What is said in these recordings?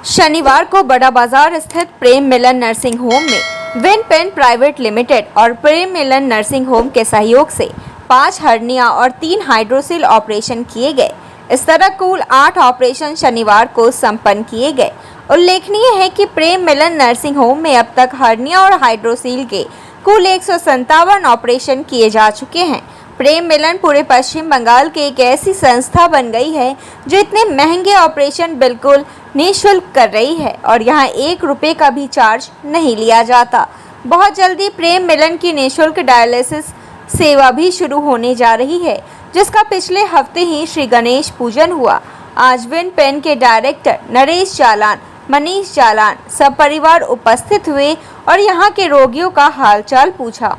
शनिवार को बड़ा बाजार स्थित प्रेम मिलन नर्सिंग होम में विन पेन प्राइवेट लिमिटेड और प्रेम मिलन नर्सिंग होम के सहयोग से 5 हर्निया और 3 हाइड्रोसिल ऑपरेशन किए गए। इस तरह कुल 8 ऑपरेशन शनिवार को संपन्न किए गए। उल्लेखनीय है कि प्रेम मिलन नर्सिंग होम में अब तक हर्निया और हाइड्रोसिल के कुल 157 ऑपरेशन किए जा चुके हैं। प्रेम मिलन पूरे पश्चिम बंगाल की एक ऐसी संस्था बन गई है जो इतने महंगे ऑपरेशन बिल्कुल निःशुल्क कर रही है और यहाँ 1 रुपये का भी चार्ज नहीं लिया जाता। बहुत जल्दी प्रेम मिलन की निःशुल्क डायलिसिस सेवा भी शुरू होने जा रही है, जिसका पिछले हफ्ते ही श्री गणेश पूजन हुआ। आज विन पेन के डायरेक्टर नरेश जालान, मनीष जालान सब परिवार उपस्थित हुए और यहाँ के रोगियों का हालचाल पूछा।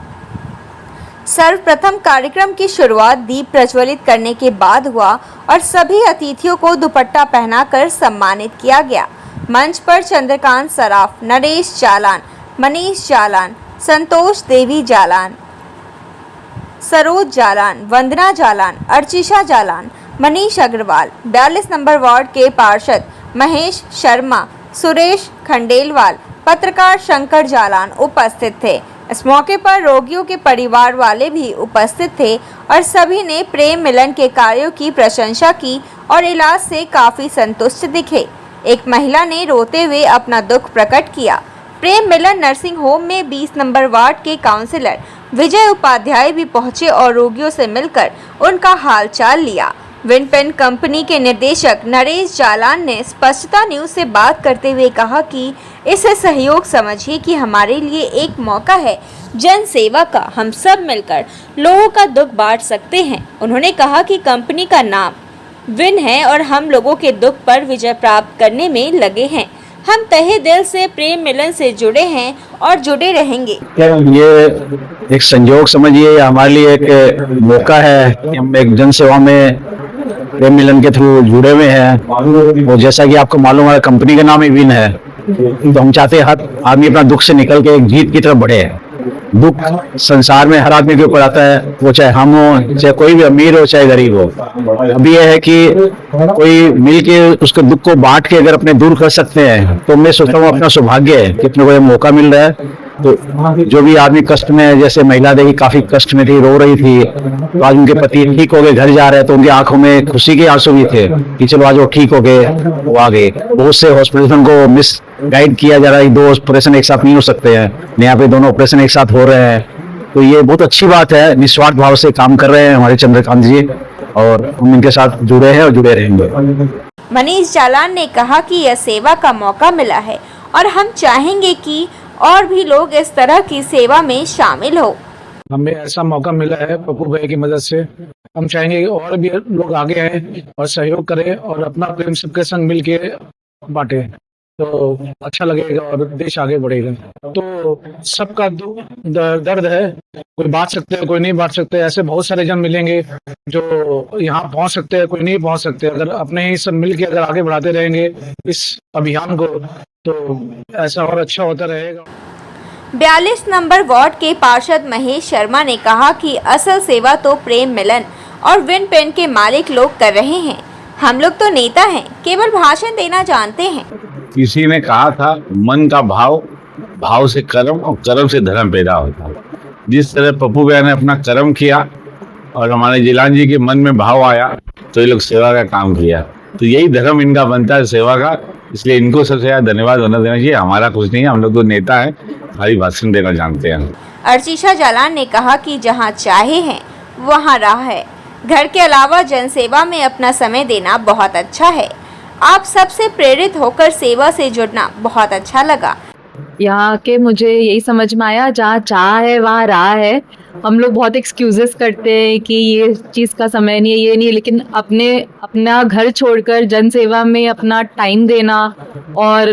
सर्वप्रथम कार्यक्रम की शुरुआत दीप प्रज्वलित करने के बाद हुआ और सभी अतिथियों को दुपट्टा पहनाकर सम्मानित किया गया। मंच पर चंद्रकांत सराफ, नरेश जालान, मनीष जालान, संतोष देवी जालान, सरोज जालान, वंदना जालान, अर्चिशा जालान, मनीष अग्रवाल, 42 नंबर वार्ड के पार्षद महेश शर्मा, सुरेश खंडेलवाल, पत्रकार शंकर जालान उपस्थित थे। इस मौके पर रोगियों के परिवार वाले भी उपस्थित थे और सभी ने प्रेम मिलन के कार्यों की प्रशंसा की और इलाज से काफी संतुष्ट दिखे। एक महिला ने रोते हुए अपना दुख प्रकट किया। प्रेम मिलन नर्सिंग होम में 20 नंबर वार्ड के काउंसलर विजय उपाध्याय भी पहुंचे और रोगियों से मिलकर उनका हालचाल लिया। विन पेन कंपनी के निदेशक नरेश जालान ने स्पष्टता न्यूज से बात करते हुए कहा कि इसे सहयोग समझिए कि हमारे लिए एक मौका है जन सेवा का, हम सब मिलकर लोगों का दुख बांट सकते हैं। उन्होंने कहा कि कंपनी का नाम विन है और हम लोगों के दुख पर विजय प्राप्त करने में लगे हैं। हम तहे दिल से प्रेम मिलन से जुड़े हैं और जुड़े रहेंगे। ये एक संयोग समझिए, हमारे लिए एक मौका है कि हम एक जन सेवा में प्रेम मिलन के थ्रू जुड़े हुए हैं। और जैसा कि आपको मालूम है, कंपनी का नाम ही विन है, तो हम चाहते हैं हर आदमी अपना दुख से निकल के एक जीत की तरफ बढ़े। दुख संसार में हर आदमी के ऊपर आता है, वो चाहे हम हो, चाहे कोई भी अमीर हो, चाहे गरीब हो। अभी यह है कि कोई मिल के उसके दुख को बांट के अगर अपने दूर कर सकते हैं, तो मैं सोचता हूँ अपना सौभाग्य है कि अपने को ये मौका मिल रहा है। तो जो भी आदमी कष्ट में, जैसे महिला देखी काफी कष्ट में थी, रो रही थी, तो आज उनके पति ठीक हो गए, घर जा रहे हैं, तो उनकी आंखों में खुशी के आंसू भी थे कि चलो आज वो ठीक हो गए, वो आ गए। बहुत से हॉस्पिटल को मिस गाइड किया जा रहा है, 2 ऑपरेशन एक साथ नहीं हो सकते हैं, यहाँ पे दोनों ऑपरेशन एक साथ हो रहे हैं। तो ये बहुत अच्छी बात है, निस्वार्थ भाव से काम कर रहे हैं हमारे चंद्रकांत जी, और हम इनके साथ जुड़े हैं और जुड़े रहेंगे। मनीष जालान ने कहा कि यह सेवा का मौका मिला है और हम चाहेंगे कि और भी लोग इस तरह की सेवा में शामिल हो। हमें ऐसा मौका मिला है पप्पू भाई की मदद से। हम चाहेंगे कि और भी लोग आगे आए और सहयोग करें और अपना प्रेम सबके संग मिल के बांटे, तो अच्छा लगेगा और देश आगे बढ़ेगा। तो सबका दर्द है, कोई बांट सकते हैं, कोई नहीं बांट सकते। ऐसे बहुत सारे जन मिलेंगे जो यहाँ पहुँच सकते हैं, कोई नहीं पहुँच सकते। अगर अपने ही सब मिल के अगर आगे बढ़ाते रहेंगे इस अभियान को, तो ऐसा और अच्छा होता रहेगा। 42 नंबर वार्ड के पार्षद महेश शर्मा ने कहा कि असल सेवा तो प्रेम मिलन और विन पेन के मालिक लोग कर रहे हैं। हम लोग तो नेता हैं, केवल भाषण देना जानते हैं। किसी ने कहा था, मन का भाव, भाव से कर्म और कर्म से धर्म पैदा होता है। जिस तरह पप्पू भैया ने अपना कर्म किया और हमारे जिलान जी के मन में भाव आया, तो ये लोग सेवा का काम किया। तो यही धर्म इनका बनता है, सेवा का। इसलिए इनको सबसे ज्यादा धन्यवाद होना देना चाहिए। हमारा कुछ नहीं है, हम लोग तो नेता है, खाली भाषण देना जानते हैं। अर्चिशा जालान ने कहा कि जहां चाहे हैं वहां राह है। घर के अलावा जनसेवा में अपना समय देना बहुत अच्छा है। आप सबसे प्रेरित होकर सेवा से जुड़ना बहुत अच्छा लगा। यहाँ के मुझे यही समझ में आया, जहाँ चाह है वहाँ राह है। हम लोग बहुत एक्सक्यूजेस करते हैं कि ये चीज़ का समय नहीं है, ये नहीं है, लेकिन अपना घर छोड़कर जन सेवा में अपना टाइम देना और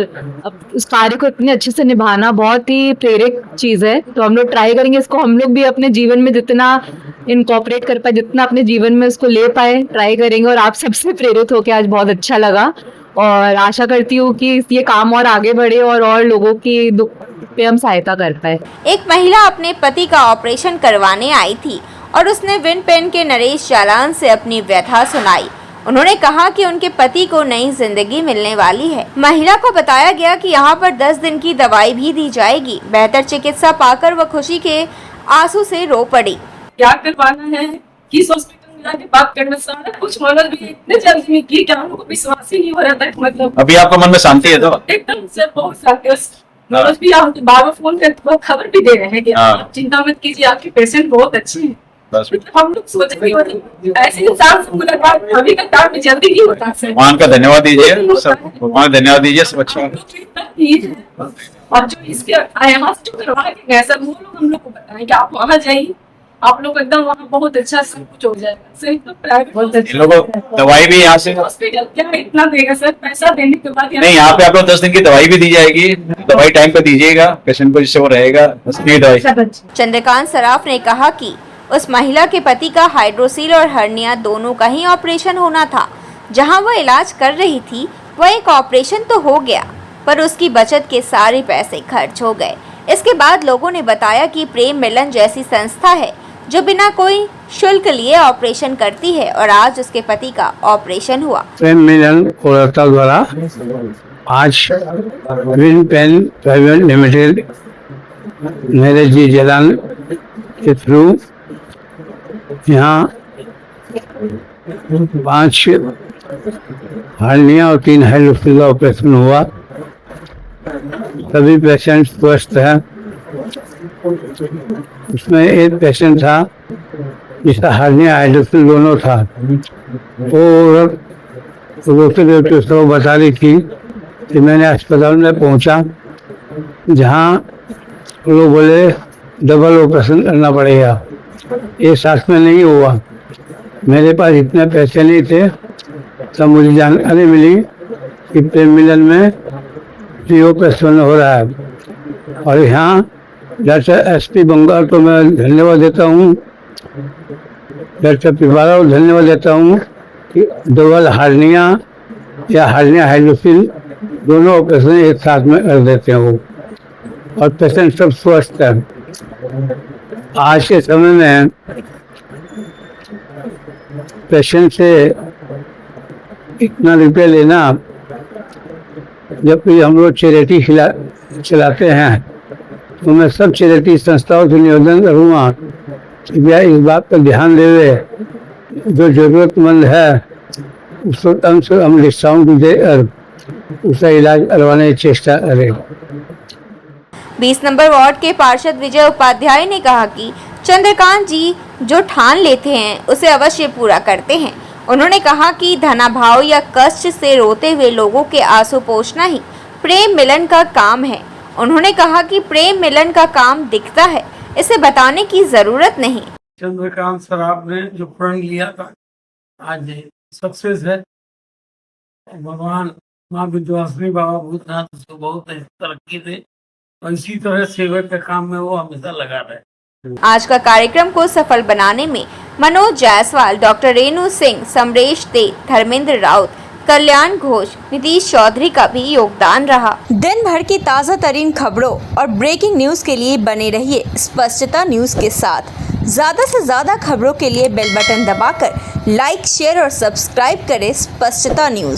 उस कार्य को इतने अच्छे से निभाना बहुत ही प्रेरक चीज़ है। तो हम लोग ट्राई करेंगे इसको, हम लोग भी अपने जीवन में जितना इनकॉर्पोरेट कर पाए, जितना अपने जीवन में उसको ले पाए, ट्राई करेंगे। और आप सबसे प्रेरित होकर आज बहुत अच्छा लगा और आशा करती हूँ कि ये काम और आगे बढ़े और लोगों की दुख पे हम सहायता कर पाए। एक महिला अपने पति का ऑपरेशन करवाने आई थी और उसने विन पेन के नरेश जालान से अपनी व्यथा सुनाई। उन्होंने कहा कि उनके पति को नई जिंदगी मिलने वाली है। महिला को बताया गया कि यहाँ पर 10 दिन की दवाई भी दी जाएगी। बेहतर चिकित्सा पाकर वह खुशी के आंसू से रो पड़ी। क्या करवाना है, किस हॉस्पिटल में जाके बात करना, सारा कुछ मदद भी इतने जल्दी में की कि हम लोग को विश्वास ही नहीं हो रहा था। मतलब अभी आपका मन में शांति है तो? एकदम से बहुत शांति। नर्स भी आप बार बार फोन करके बहुत खबर भी दे रहे हैं कि आप चिंता मत कीजिए, आपके पेशेंट बहुत अच्छे हैं। मतलब हम लोग सोच रहे हैं ऐसे इंसान से मुलाकात अभी का टाइम में जल्दी नहीं होता सर। भगवान का धन्यवाद दीजिए, सब भगवान धन्यवाद दीजिए, सब अच्छा और जो इसके यहाँ से जो करवा के गए सर, वो लोग हम लोग को बताएं कि आप वहाँ जाइए, आप लोग एकदम वहाँ बहुत अच्छा सब कुछ हो जाएगा सर। तो प्राइवेट लोगों दवाई भी यहाँ से हॉस्पिटल क्या इतना देगा सर, पैसा देने के बाद नहीं, यहाँ पे आपको 10 दिन की दवाई भी दी जाएगी। दवाई टाइम पे दीजिएगा पेशेंट को, जिससे वो रहेगा। दवाई चंद्रकांत सराफ ने कहा कि उस महिला के पति का हाइड्रोसील और हर्निया दोनों का ही ऑपरेशन होना था। जहां वह इलाज कर रही थी वह एक ऑपरेशन तो हो गया, पर उसकी बचत के सारे पैसे खर्च हो गए। इसके बाद लोगों ने बताया कि प्रेम मिलन जैसी संस्था है जो बिना कोई शुल्क लिए ऑपरेशन करती है और आज उसके पति का ऑपरेशन हुआ। प्रेम मिलन कोलकाता द्वारा आज विन पेन प्राइवेट लिमिटेड मेरे जी जलान के थ्रू यहाँ 5 हार्निया और 3 हाइड्रोसील का ऑपरेशन हुआ। सभी पेशेंट स्वस्थ हैं। उसमें एक पेशेंट था जिसका हार्निया हाइड्रोसील दोनों था। वो दूसरे उसको बता रही थी कि मैंने अस्पताल में पहुंचा जहां लोग बोले डबल ऑपरेशन करना पड़ेगा, ये साथ में नहीं हुआ। मेरे पास इतने पैसे नहीं थे, तब मुझे जानकारी मिली कि प्रेम मिलन में फ्री ऑपरेशन हो रहा है। और यहाँ डॉक्टर SP बंगाल को मैं धन्यवाद देता हूँ, डॉक्टर पिवारा को धन्यवाद देता हूँ कि डबल हार्निया या हार्निया हाइड्रोसील दोनों ऑपरेशन एक साथ में कर देते हैं वो, और पेशेंट सब स्वस्थ है। आज के समय में पेशेंट से इतना रुपये लेना, जब भी हम लोग चैरिटी चलाते हैं तो मैं सब चैरिटी संस्थाओं से निवेदन करूँगा कि भैया इस बात पर ध्यान देवे, जो ज़रूरतमंद है उसको कम से कम डिस्काउंट देकर उसका इलाज करवाने की चेष्टा करें। 20 नंबर वार्ड के पार्षद विजय उपाध्याय ने कहा कि चंद्रकांत जी जो ठान लेते हैं उसे अवश्य पूरा करते हैं। उन्होंने कहा कि धनाभाव या कष्ट से रोते हुए लोगों के आंसू पोंछना ही प्रेम मिलन का काम है। उन्होंने कहा कि प्रेम मिलन का काम दिखता है, इसे बताने की जरूरत नहीं। चंद्रकांत सराफ ने जो प्रण लिया था आज सक्सेस है। भगवान माँ विंध्यवासिनी बाबा भूतनाथ उसको बहुत तरक्की दे और इसी तरह सेवा के काम में वो हमेशा लगा रहे। आज का कार्यक्रम को सफल बनाने में मनोज जायसवाल, डॉक्टर रेणु सिंह, समरेश दे, धर्मेंद्र राउत, कल्याण घोष, नीतीश चौधरी का भी योगदान रहा। दिन भर की ताज़ा तरीन खबरों और ब्रेकिंग न्यूज के लिए बने रहिए स्पष्टता न्यूज के साथ। ज़्यादा से ज़्यादा खबरों के लिए बेल बटन दबाकर लाइक, शेयर और सब्सक्राइब करें स्पष्टता न्यूज।